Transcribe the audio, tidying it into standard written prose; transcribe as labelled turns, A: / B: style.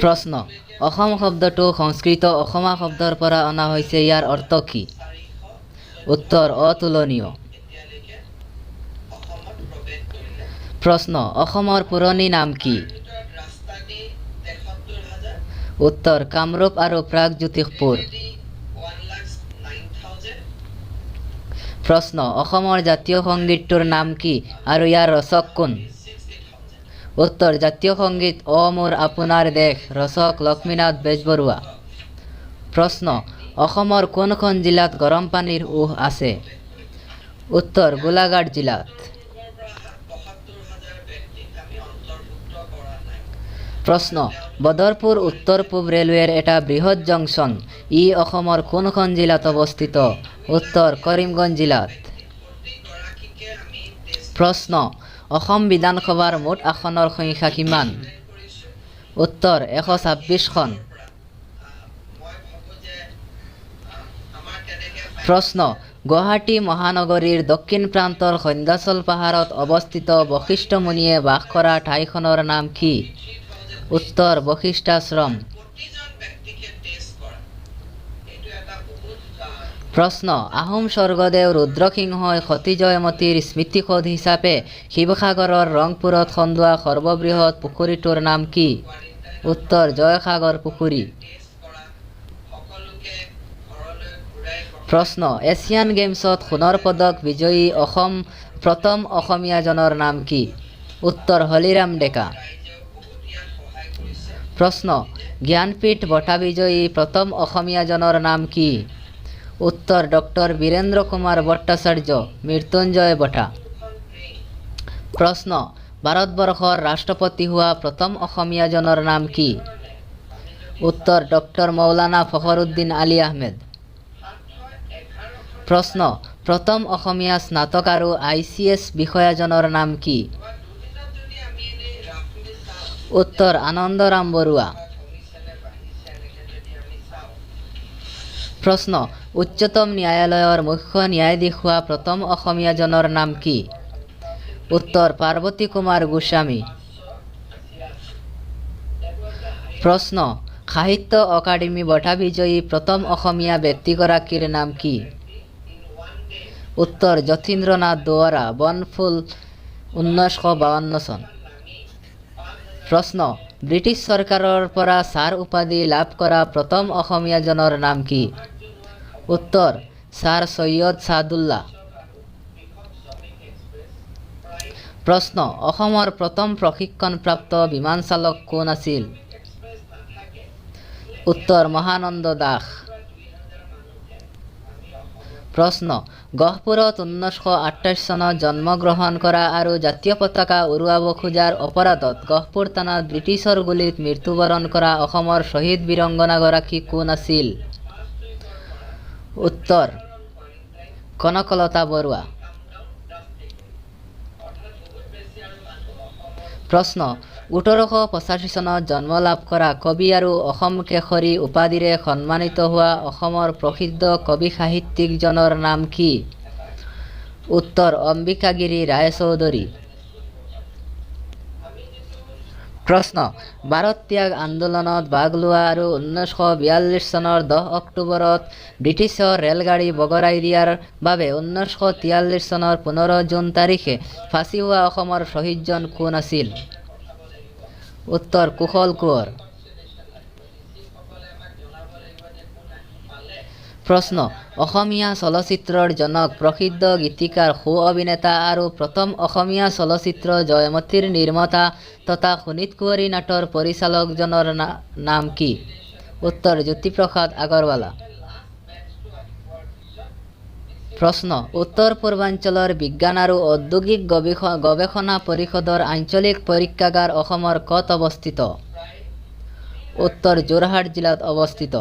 A: প্ৰশ্ন অসম শব্দটো সংস্কৃত অসমা শব্দৰ পৰা অনা হৈছে ইয়াৰ অৰ্থ কি উত্তৰ অতুলনীয় প্ৰশ্ন অসমৰ পুৰণি নাম কি উত্তৰ কামৰূপ আৰু প্ৰাগজ্যোতিষপুৰ প্ৰশ্ন অসমৰ জাতীয় সংগীতটোৰ নাম কি আৰু ইয়াৰ ৰচক কোন উত্তৰ জাতীয় সংগীত অ মোৰ আপোনাৰ দেশ ৰচক লক্ষ্মীনাথ বেজবৰুৱা প্ৰশ্ন অসমৰ কোনখন জিলাত গৰম পানীৰ উহ আছে উত্তৰ গোলাঘাট জিলাত প্ৰশ্ন বদৰপুৰ উত্তৰ পূব ৰেলৱেৰ এটা বৃহৎ জংচন ই অসমৰ কোনখন জিলাত অৱস্থিত উত্তৰ কৰিমগঞ্জ জিলাত প্ৰশ্ন অসম বিধানসভাৰ মুঠ আসনৰ সংখ্যা কিমান উত্তৰ 126খন প্ৰশ্ন গুৱাহাটী মহানগৰীৰ দক্ষিণ প্ৰান্তৰ সন্ধ্যাচল পাহাৰত অৱস্থিত বশিষ্ঠ মুনিয়ে বাস কৰা ঠাইখনৰ নাম কি উত্তৰ বশিষ্ঠাশ্ৰম প্ৰশ্ন আহোম স্বৰ্গদেউ ৰুদ্ৰসিংহই সতী জয়মতীৰ স্মৃতিসৌধ হিচাপে শিৱসাগৰৰ ৰংপুৰত খন্দোৱা সৰ্ববৃহৎ পুখুৰীটোৰ নাম কি উত্তৰ জয়সাগৰ পুখুৰী প্ৰশ্ন এছিয়ান গেমছত সোণৰ পদক বিজয়ী প্ৰথম অসমীয়াজনৰ নাম কি উত্তৰ হলিৰাম ডেকা প্ৰশ্ন জ্ঞানপীঠ বঁটা বিজয়ী প্ৰথম অসমীয়াজনৰ নাম কি উত্তৰ ডক্টৰ বীৰেন্দ্ৰ কুমাৰ ভট্টাচাৰ্য মৃত্যুঞ্জয় বঁটা প্ৰশ্ন ভাৰতবৰ্ষৰ ৰাষ্ট্ৰপতি হোৱা প্ৰথম অসমীয়াজনৰ নাম কি উত্তৰ ডক্টৰ মৌলানা ফখৰুদ্দিন আলী আহমেদ প্ৰশ্ন প্ৰথম অসমীয়া স্নাতক আৰু ICS বিষয়াজনৰ নাম কি উত্তৰ আনন্দৰাম বৰুৱা প্ৰশ্ন উচ্চতম ন্যায়ালয়ৰ মুখ্য ন্যায়াধীশ হোৱা প্ৰথম অসমীয়াজনৰ নাম কি উত্তৰ পাৰ্বতী কুমাৰ গোস্বামী প্ৰশ্ন সাহিত্য অকাডেমী বঁটা বিজয়ী প্ৰথম অসমীয়া ব্যক্তিগৰাকীৰ নাম কি উত্তৰ যতীন্দ্ৰনাথ দুৱৰা বনফুল 1952 চন প্ৰশ্ন ব্ৰিটিছ চৰকাৰৰ পৰা ছাৰ উপাধি লাভ কৰা প্ৰথম অসমীয়াজনৰ নাম কি উত্তৰ ছাৰ সৈয়দ ছাদুল্লাহ প্ৰশ্ন অসমৰ প্ৰথম প্ৰশিক্ষণপ্ৰাপ্ত বিমান চালক কোন আছিল উত্তৰ মহানন্দ দাস প্ৰশ্ন গহপুৰত 1928 চনত জন্মগ্ৰহণ কৰা আৰু জাতীয় পতাকা উৰুৱাব খোজাৰ অপৰাধত গহপুৰ থানাত ব্ৰিটিছৰ গুলীত মৃত্যুবৰণ কৰা অসমৰ শ্বহীদ বীৰংগনাগৰাকী কোন আছিল উত্তৰ কনকলতা বৰুৱা প্ৰশ্ন 1885 চনত জন্ম লাভ কৰা কবি আৰু অসম কেশৰী উপাধিৰে সন্মানিত হোৱা অসমৰ প্ৰসিদ্ধ কবি সাহিত্যিকজনৰ নাম কি উত্তৰ অম্বিকাগিৰি ৰায়চৌধুৰী প্ৰশ্ন ভাৰত ত্যাগ আন্দোলনত ভাগ লোৱা আৰু 1942 চনৰ 10 অক্টোবৰত ব্ৰিটিছৰ ৰেলগাড়ী বগৰাই দিয়াৰ বাবে 1943 চনৰ 15 জুন তাৰিখে ফাঁচি হোৱা অসমৰ শ্বহীদজন কোন আছিল উত্তৰ কুশল কোঁৱৰ প্ৰশ্ন অসমীয়া চলচ্চিত্ৰৰ জনক প্ৰসিদ্ধ গীতিকাৰ সু অভিনেতা আৰু প্ৰথম অসমীয়া চলচ্চিত্ৰ জয়মতীৰ নিৰ্মাতা তথা শোণিত কুঁৱৰী নাটৰ পৰিচালকজনৰ নাম কি উত্তৰ জ্যোতিপ্ৰসাদ আগৰৱালা প্ৰশ্ন উত্তৰ পূৰ্বাঞ্চলৰ বিজ্ঞান আৰু ঔদ্যোগিক গৱেষণা পৰিষদৰ আঞ্চলিক পৰীক্ষাগাৰ অসমৰ ক'ত অৱস্থিত উত্তৰ যোৰহাট জিলাত অৱস্থিত